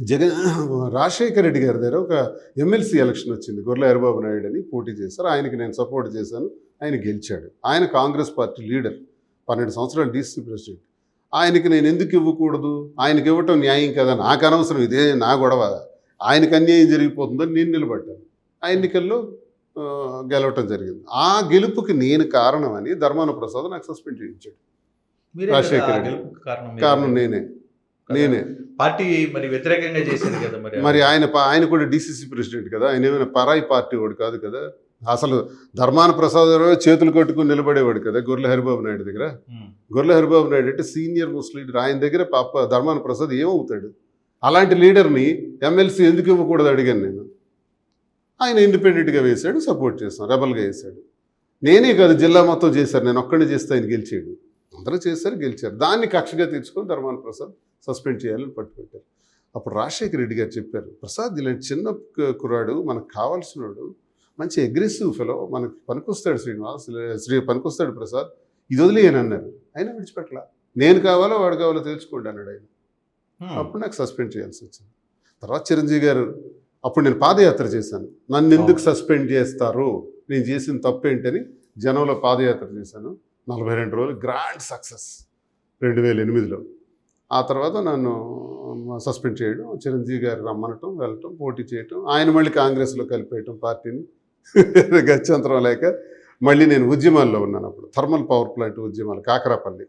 జగన్ రాజశేఖర రెడ్డి గారి దగ్గర ఒక ఎమ్మెల్సీ ఎలక్షన్ వచ్చింది. గొర్రెల హరిబాబు నాయుడు అని పోటీ చేశారు. ఆయనకి నేను సపోర్ట్ చేశాను. ఆయన గెలిచాడు. ఆయన కాంగ్రెస్ పార్టీ లీడర్, 12 సంవత్సరాలు డీసీ ప్రెసిడెంట్. ఆయనకి నేను ఎందుకు ఇవ్వకూడదు, ఆయనకి ఇవ్వటం న్యాయం కదా, నాకు అనవసరం, ఇదే నా గొడవ, ఆయనకు అన్యాయం జరిగిపోతుందని నేను నిలబడ్డాను. ఆ ఎన్నికల్లో గెలవటం జరిగింది. ఆ గెలుపుకి నేను కారణమని ధర్మాన ప్రసాద్ నాకు సస్పెండ్ చేయించాడు. మీరే కదా రాజశేఖర ఆ రెడ్డి గెలుపుకి కారణం కారణం మీరే నేనే. కదా. నేనే పార్టీ మరి వ్యతిరేకంగా చేశారు కదా మరి మరి ఆయన కూడా డీసీసీ ప్రెసిడెంట్ కదా, ఆయన ఏమైనా పరాయి పార్టీ వాడు కాదు కదా. అసలు ధర్మాన ప్రసాద్ రావు చేతులు కట్టుకుని నిలబడేవాడు కదా గొర్రెల హరిబాబు నాయుడు దగ్గర. గొర్రెల హరిబాబు నాయుడు అంటే సీనియర్ మోస్ట్ లీడర్. ఆయన దగ్గర పాప ధర్మాన ప్రసాద్ ఏమవుతాడు? అలాంటి లీడర్ని ఎమ్మెల్సీ ఎందుకు ఇవ్వకూడదు అడిగాను నేను. ఆయన ఇండిపెండెంట్గా వేశాడు, సపోర్ట్ చేస్తాను, రెబల్గా వేశాడు. నేనే కాదు, జిల్లా మొత్తం చేశారు, నేను ఒక్కడిని చేస్తే ఆయన గెలిచాడు. అందరూ చేశారు, గెలిచారు. దాన్ని కక్షగా తీర్చుకొని ధర్మాన ప్రసాద్ సస్పెండ్ చేయాలని పట్టుబట్టారు. అప్పుడు రాజశేఖర రెడ్డి గారు చెప్పారు, ప్రసాద్ ఇలాంటి చిన్న కుర్రాడు మనకు కావాల్సినవాడు, మంచి అగ్రెసివ్ ఫెలో, మనకు పనికొస్తాడు, పనికొస్తాడు ప్రసాద్, ఇది వదిలేయని అన్నారు. అయినా విడిచిపెట్టలా. నేను కావాలో వాడు కావాలో తెలుసుకోండి అన్నాడు ఆయన. అప్పుడు నాకు సస్పెండ్ చేయాల్సి వచ్చింది. తర్వాత చిరంజీవి గారు, అప్పుడు నేను పాదయాత్ర చేశాను. నన్ను ఎందుకు సస్పెండ్ చేస్తారు, నేను చేసిన తప్పు ఏంటని జనంలో పాదయాత్ర చేశాను. 42 రోజులు గ్రాండ్ సక్సెస్ 2008లో. ఆ తర్వాత నన్ను సస్పెండ్ చేయడం, చిరంజీవి గారు రమ్మనటం, వెళ్ళటం, పోటీ చేయటం, ఆయన మళ్ళీ కాంగ్రెస్లో కలిపేయటం పార్టీని. గత్యంతరం లేక మళ్ళీ నేను ఉద్యమాల్లో ఉన్నాను. అప్పుడు థర్మల్ పవర్ ప్లాంట్ ఉద్యమాలు, కాకరాపల్లి.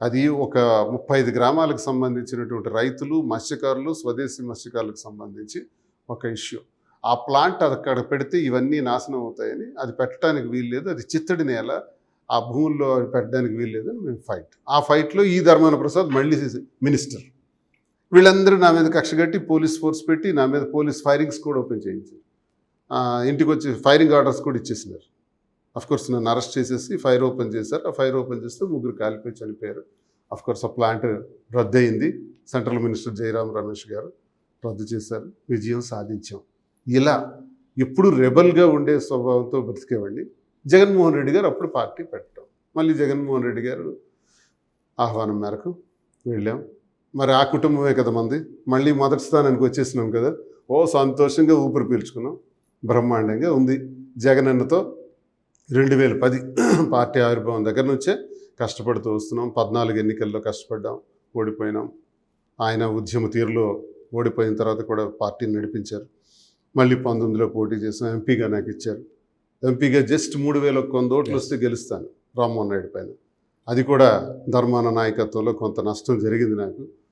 అది ఒక 35 గ్రామాలకు సంబంధించినటువంటి రైతులు, మత్స్యకారులు, స్వదేశీ మత్స్యకారులకు సంబంధించి ఒక ఇష్యూ. ఆ ప్లాంట్ అక్కడ పెడితే ఇవన్నీ నాశనం అవుతాయని, అది పెట్టడానికి వీల్లేదు, అది చిత్తడి నేల, ఆ భూముల్లో అవి పెట్టడానికి వీల్లేదని మేము ఫైట్. ఆ ఫైట్లో ఈ ధర్మాన ప్రసాద్ మళ్ళీ మినిస్టర్. వీళ్ళందరూ నా మీద కక్ష కట్టి పోలీస్ ఫోర్స్ పెట్టి నా మీద పోలీస్ ఫైరింగ్స్ కూడా ఓపెన్ చేయించారు. ఇంటికి వచ్చి ఫైరింగ్ ఆర్డర్స్ కూడా ఇచ్చేసినారు. అఫ్కోర్స్ నన్ను అరెస్ట్ చేసేసి ఫైర్ ఓపెన్ చేశారు. ఆ ఫైర్ ఓపెన్ చేస్తే 3 కాలిపోయి చనిపోయారు. అఫ్కోర్స్ ఆ ప్లాంట్ రద్దు అయింది. సెంట్రల్ మినిస్టర్ జయరాం రమేష్ గారు రద్దు చేశారు. విజయం సాధించాం. ఇలా ఎప్పుడు రెబల్గా ఉండే స్వభావంతో బ్రతికేవాడిని. జగన్మోహన్ రెడ్డి గారు అప్పుడు పార్టీ పెట్టడం, మళ్ళీ జగన్మోహన్ రెడ్డి గారు ఆహ్వానం మేరకు వెళ్ళాం. మరి ఆ కుటుంబమే కదా మంది. మళ్ళీ మొదటి స్థానానికి వచ్చేసినాం కదా. ఓ సంతోషంగా ఊపిరి పీల్చుకున్నాం. బ్రహ్మాండంగా ఉంది. జగనన్నతో 2010 పార్టీ ఆవిర్భావం దగ్గర నుంచే కష్టపడుతూ వస్తున్నాం. 14 ఎన్నికల్లో కష్టపడ్డాం, ఓడిపోయినాం. ఆయన ఉద్యమ తీరులో ఓడిపోయిన తర్వాత కూడా పార్టీని నడిపించారు. మళ్ళీ 19లో పోటీ చేసాం. ఎంపీగా నాకు ఇచ్చారు. ఎంపీగా జస్ట్ 3100 ఓట్లు వస్తే గెలుస్తాను రామ్మోహన్ నాయుడు పైన. అది కూడా ధర్మాన నాయకత్వంలో కొంత నష్టం జరిగింది నాకు.